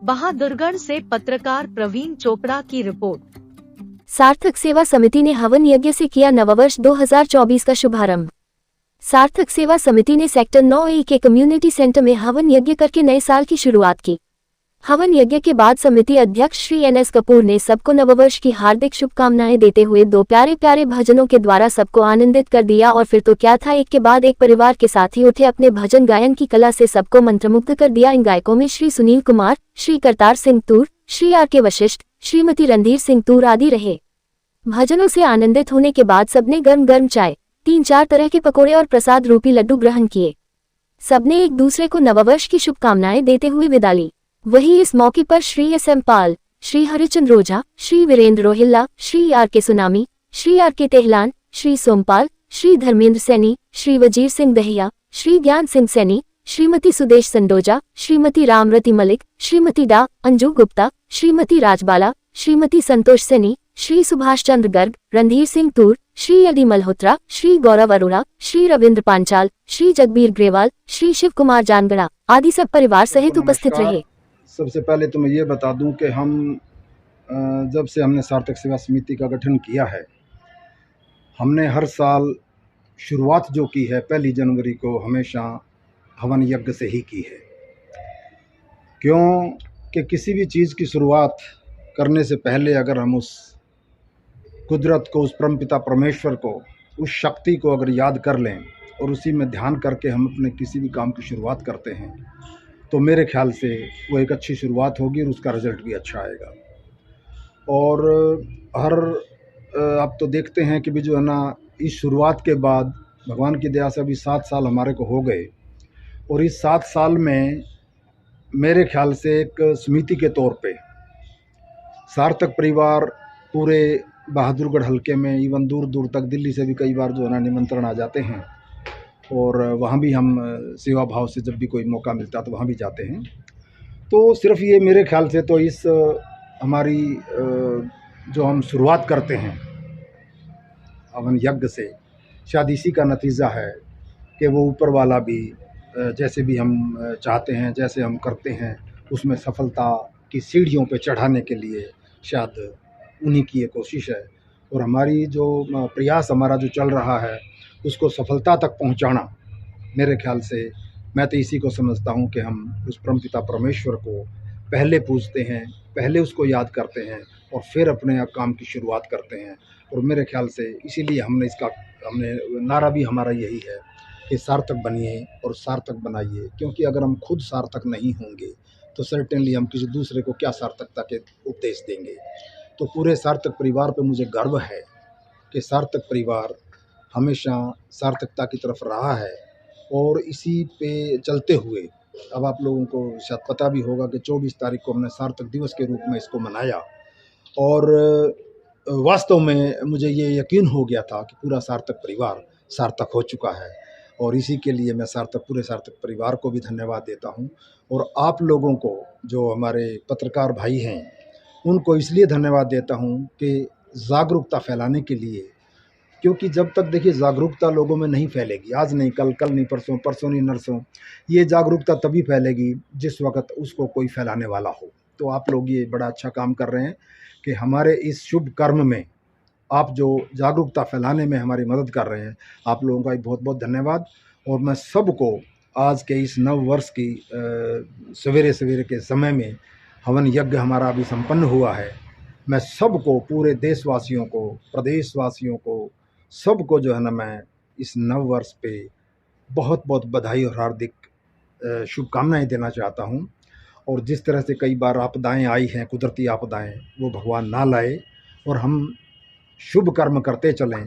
बहादुरगढ़ से पत्रकार प्रवीण चोपड़ा की रिपोर्ट। सार्थक सेवा समिति ने हवन यज्ञ से किया नववर्ष 2024 का शुभारंभ। सार्थक सेवा समिति ने सेक्टर 9A के कम्युनिटी सेंटर में हवन यज्ञ करके नए साल की शुरुआत की। हवन यज्ञ के बाद समिति अध्यक्ष श्री NS कपूर ने सबको नववर्ष की हार्दिक शुभकामनाएं देते हुए दो प्यारे प्यारे भजनों के द्वारा सबको आनंदित कर दिया। और फिर तो क्या था, एक के बाद एक परिवार के साथ ही उठे अपने भजन गायन की कला से सबको मंत्रमुग्ध कर दिया। इन गायकों में श्री सुनील कुमार, श्री करतार सिंह तूर, श्री RK वशिष्ठ, श्रीमती रणधीर सिंह तूर आदि रहे। भजनों से आनंदित होने के बाद सबने गर्म गर्म चाय, 3-4 तरह के पकौड़े और प्रसाद रूपी लड्डू ग्रहण किए। सबने एक दूसरे को नववर्ष की शुभकामनाएं देते हुए विदा ली। वहीं इस मौके पर श्री SM पाल, श्री हरिचंद रोजा, श्री वीरेंद्र रोहिल्ला, श्री RK सुनामी, श्री RK तेहलान, श्री सोमपाल, श्री धर्मेंद्र सैनी, श्री वजीर सिंह दहिया, श्री ज्ञान सिंह सैनी, श्रीमती सुदेश संडोजा, श्रीमती रामरती मलिक, श्रीमती डा अंजू गुप्ता, श्रीमती राजबाला, श्रीमती संतोष सैनी, श्री सुभाष चंद्र गर्ग, रणधीर सिंह तूर, श्री यदि मल्होत्रा, श्री गौरव अरोड़ा, श्री रविंद्र पांचाल, श्री जगबीर ग्रेवाल, श्री शिव कुमार जानगड़ा आदि सब परिवार सहित उपस्थित रहे। सबसे पहले तो मैं ये बता दूं कि हम जब से हमने सार्थक सेवा समिति का गठन किया है, हमने हर साल शुरुआत जो की है 1 जनवरी को हमेशा हवन यज्ञ से ही की है। क्यों कि किसी भी चीज़ की शुरुआत करने से पहले अगर हम उस कुदरत को, उस परमपिता परमेश्वर को, उस शक्ति को अगर याद कर लें और उसी में ध्यान करके हम अपने किसी भी काम की शुरुआत करते हैं तो मेरे ख्याल से वो एक अच्छी शुरुआत होगी और उसका रिज़ल्ट भी अच्छा आएगा। और आप तो देखते हैं कि भी जो है ना, इस शुरुआत के बाद भगवान की दया से अभी 7 साल हमारे को हो गए और इस 7 साल में मेरे ख्याल से एक समिति के तौर पे सार्थक परिवार पूरे बहादुरगढ़ हलके में, इवन दूर दूर तक दिल्ली से भी कई बार जो है ना निमंत्रण आ जाते हैं और वहाँ भी हम सेवा भाव से जब भी कोई मौका मिलता है तो वहाँ भी जाते हैं। तो सिर्फ ये मेरे ख्याल से तो इस हमारी जो हम शुरुआत करते हैं हवन यज्ञ से, शायद इसी का नतीजा है कि वो ऊपर वाला भी जैसे भी हम चाहते हैं, जैसे हम करते हैं, उसमें सफलता की सीढ़ियों पे चढ़ाने के लिए शायद उन्हीं की ये कोशिश है। और हमारी जो प्रयास हमारा जो चल रहा है उसको सफलता तक पहुंचाना, मेरे ख्याल से मैं तो इसी को समझता हूं कि हम उस परमपिता परमेश्वर को पहले पूजते हैं, पहले उसको याद करते हैं और फिर अपने काम की शुरुआत करते हैं। और मेरे ख्याल से इसीलिए हमने नारा भी हमारा यही है कि सार्थक बनिए और सार्थक बनाइए। क्योंकि अगर हम खुद सार्थक नहीं होंगे तो सर्टेनली हम किसी दूसरे को क्या सार्थकता के उपदेश देंगे। तो पूरे सार्थक परिवार पे मुझे गर्व है कि सार्थक परिवार हमेशा सार्थकता की तरफ रहा है और इसी पे चलते हुए अब आप लोगों को शायद पता भी होगा कि 24 तारीख को हमने सार्थक दिवस के रूप में इसको मनाया। और वास्तव में मुझे ये यकीन हो गया था कि पूरा सार्थक परिवार सार्थक हो चुका है और इसी के लिए मैं पूरे सार्थक परिवार को भी धन्यवाद देता हूँ। और आप लोगों को, जो हमारे पत्रकार भाई हैं, उनको इसलिए धन्यवाद देता हूँ कि जागरूकता फैलाने के लिए। क्योंकि जब तक देखिए जागरूकता लोगों में नहीं फैलेगी, आज नहीं कल, कल नहीं परसों, परसों नहीं नरसों, ये जागरूकता तभी फैलेगी जिस वक्त उसको कोई फैलाने वाला हो। तो आप लोग ये बड़ा अच्छा काम कर रहे हैं कि हमारे इस शुभ कर्म में आप जो जागरूकता फैलाने में हमारी मदद कर रहे हैं, आप लोगों का बहुत बहुत धन्यवाद। और मैं सबको आज के इस नव वर्ष की सवेरे सवेरे के समय में हवन यज्ञ हमारा अभी संपन्न हुआ है, मैं सबको, पूरे देशवासियों को, प्रदेशवासियों को, सबको जो है ना, मैं इस नव वर्ष पे बहुत बहुत बधाई और हार्दिक शुभकामनाएं देना चाहता हूं। और जिस तरह से कई बार आपदाएं आई हैं, कुदरती आपदाएं, वो भगवान ना लाए और हम शुभ कर्म करते चलें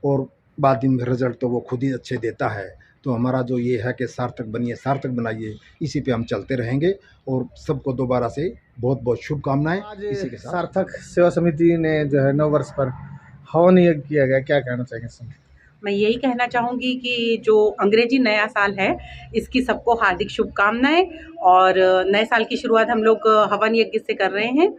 और बाद में रिजल्ट तो वो खुद ही अच्छे देता है। तो हमारा जो ये है कि सार्थक बनिए, सार्थक बनाइए, इसी पे हम चलते रहेंगे। और सबको दोबारा से बहुत बहुत शुभकामनाएं। इसी के साथ सार्थक सेवा समिति ने जो है 9 वर्ष पर हवन यज्ञ किया गया, क्या कहना चाहेंगे? मैं यही कहना चाहूँगी कि जो अंग्रेजी नया साल है, इसकी सबको हार्दिक शुभकामनाएं। और नए साल की शुरुआत हम लोग हवन यज्ञ से कर रहे हैं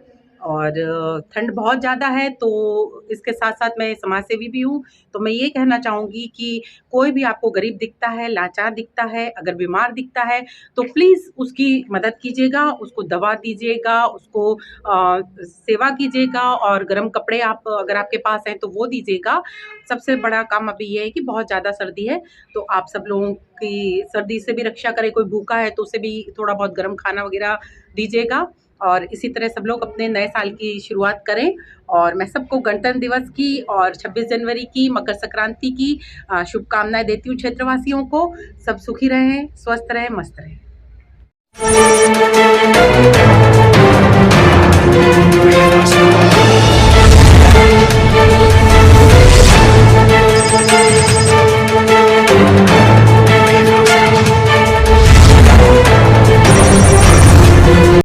और ठंड बहुत ज़्यादा है, तो इसके साथ-साथ मैं समाजसेवी भी हूँ। तो मैं ये कहना चाहूँगी कि कोई भी आपको गरीब दिखता है, लाचार दिखता है, अगर बीमार दिखता है, तो प्लीज़ उसकी मदद कीजिएगा, उसको दवा दीजिएगा, उसको सेवा कीजिएगा और गर्म कपड़े आप अगर आपके पास हैं तो वो दीजिएगा। सबसे बड़ा काम अभी ये है कि बहुत ज़्यादा सर्दी है, तो आप सब लोगों की सर्दी से भी रक्षा करें। कोई भूखा है तो उसे भी थोड़ा बहुत गर्म खाना वग़ैरह दीजिएगा और इसी तरह सब लोग अपने नए साल की शुरुआत करें। और मैं सबको गणतंत्र दिवस की और 26 जनवरी की, मकर संक्रांति की शुभकामनाएँ देती हूँ क्षेत्रवासियों को। सब सुखी रहें, स्वस्थ रहें, मस्त रहें।